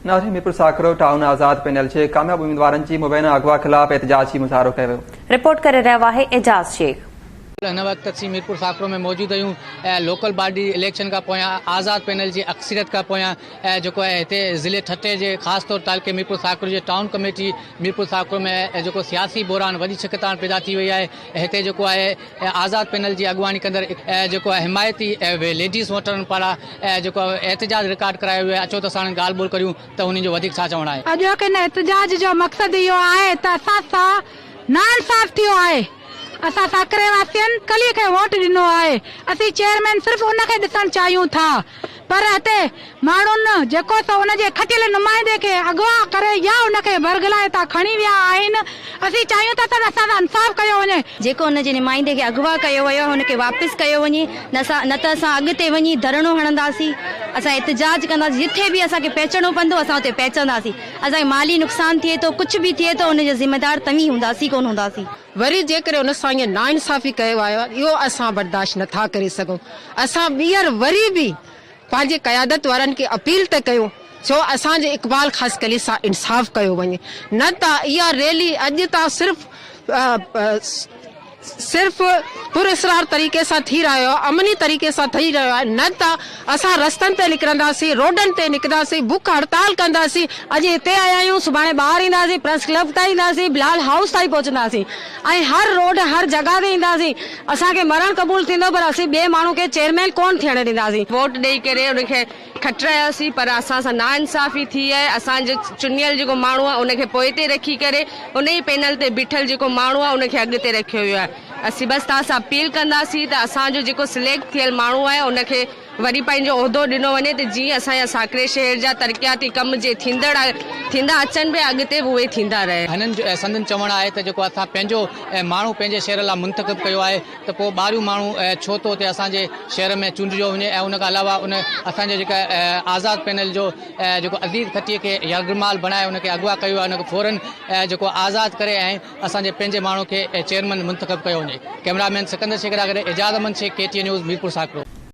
नाज़रीन, मीरपुर साकरो टाउन आज़ाद पैनल से कामयाब उम्मीदवार की मुबैना अगवा खिलाफ एहतजाज की मुज़ाहरो कयो। रिपोर्ट करे रहा है एजाज शेख। हिन वक्त असीं मीरपुर साकरो में मौजूद आहियूं। लोकल बॉडी इलेक्शन का पोयां आज़ाद पैनल की अक्सरियत का पोयां जो है हिते ज़िले ठटे के ख़ास तौर तालके मीरपुर साकरो के टाउन कमेटी मीरपुर साकरो में जो सियासी बुरान वही छिकताण पैदा थी वही है। हिते जो है आज़ाद पैनल की अगवानी कंदड़ जो हिमायती लेडीज़ वोटरनि पारां जो एहतजाज रिकॉर्ड करायो वियो आहे। अचो त असां ॻाल्हि ॿोल करियूं त उन्हनि जो वधीक छा चवणु आहे। अॼोके एहतजाज जो मक़सद इहो आहे त असां सां नाइंसाफ़ थियो आहे। असां साकरे वासियुनि कलीअ खे वोट ॾिनो आहे। असीं चेयरमैन सिर्फ़ उनखे ॾिसणु चाहियूं था, पर हिते माण्हुनि जेको सो उनजे खटियल नुमाइंदे खे अगवा करे या उनखे बरगलाए था खणी विया आहिनि। असीं चाहियूं था त असां सां इंसाफ़ कयो वञे। जेको उनजे नुमाइंदे खे अगवा कयो वियो हुनखे वापसि कयो वञे, न त असां अॻिते वञी धरणो हणंदासीं, असां एहतजाज कंदासीं। जिथे बि असांखे पहुचणो पवंदो असां उते पहुचंदासीं। असांखे माली नुक़सान थिए थो, कुझु बि थिए थो, उनजो ज़िम्मेदार तव्हीं हूंदासीं कोन हूंदासीं। वरी जेकर उन सां ईअं नाइंसाफ़ी कयो आयो इहो असां बर्दाश्त नथा करे सघूं। असां ॿीहर वरी बि पंहिंजे क़यादत वारनि खे अपील त कयूं छो असांजे इक़बाल ख़ास कली सां इंसाफ़ कयो वञे। न त इहा रैली अॼु त सिर्फ़ पुरअसरार तरीक़े सां थी रहियो आहे, अमनी तरीक़े सां थी रहियो आहे। न त असां रस्तनि ते निकिरंदासीं, रोडनि ते निकिरंदासीं, बुख हड़ताल कंदासीं। अॼु हिते आया आहियूं, सुभाणे ॿाहिरि ईंदासीं, प्रेस क्लब ताईं ईंदासीं, बिलाल हाउस ताईं पहुचंदासीं ऐं हर रोड हर जॻह ते ईंदासीं। असांखे मरण क़बूल थींदो, पर असीं ॿिए माण्हू खे चेयरमैन कोन थियण ॾींदासीं। वोट ॾेई करे उनखे खटरायासीं, पर असां सां नाइंसाफ़ी थी आहे। असांजो चुनियल जेको माण्हू आहे उनखे पोइ ते रखी करे उन ई पैनल ते बीठल जेको माण्हू आहे उनखे अॻिते रखियो वियो आहे। असीं बसि तव्हां सां अपील कंदासीं त असांजो जेको सिलेक्ट थियल माण्हू आहे उनखे वरी पंहिंजो उहिदो ॾिनो वञे त जीअं असांजा साकरे शहर जा तरक़ियाती कम जे थींदा अचनि पिया, अॻिते बि उहे थींदा रहे। हिननि जो संदन चवणु आहे त जेको असां पंहिंजो माण्हू पंहिंजे शहर लाइ मुंतख़ब कयो आहे त पोइ ॿाहिरियों माण्हू छो थो हुते असांजे शहर में चूंडियो वञे। ऐं उन खां अलावा उन असांजे जेका आज़ाद पैनल जो जेको अज़ीज़ खटीअ खे यरगमाल बणाए उनखे अगवा कयो आहे, उनखे फौरन जेको आज़ादु करे ऐं असांजे पंहिंजे माण्हू खे चेयरमैन मुंतख़ब कयो वञे। कैमरामैन सिकंदर शेखर आगरे, एजाज़ अमन शेख, KTN न्यूज़ मीरपुर साकरो।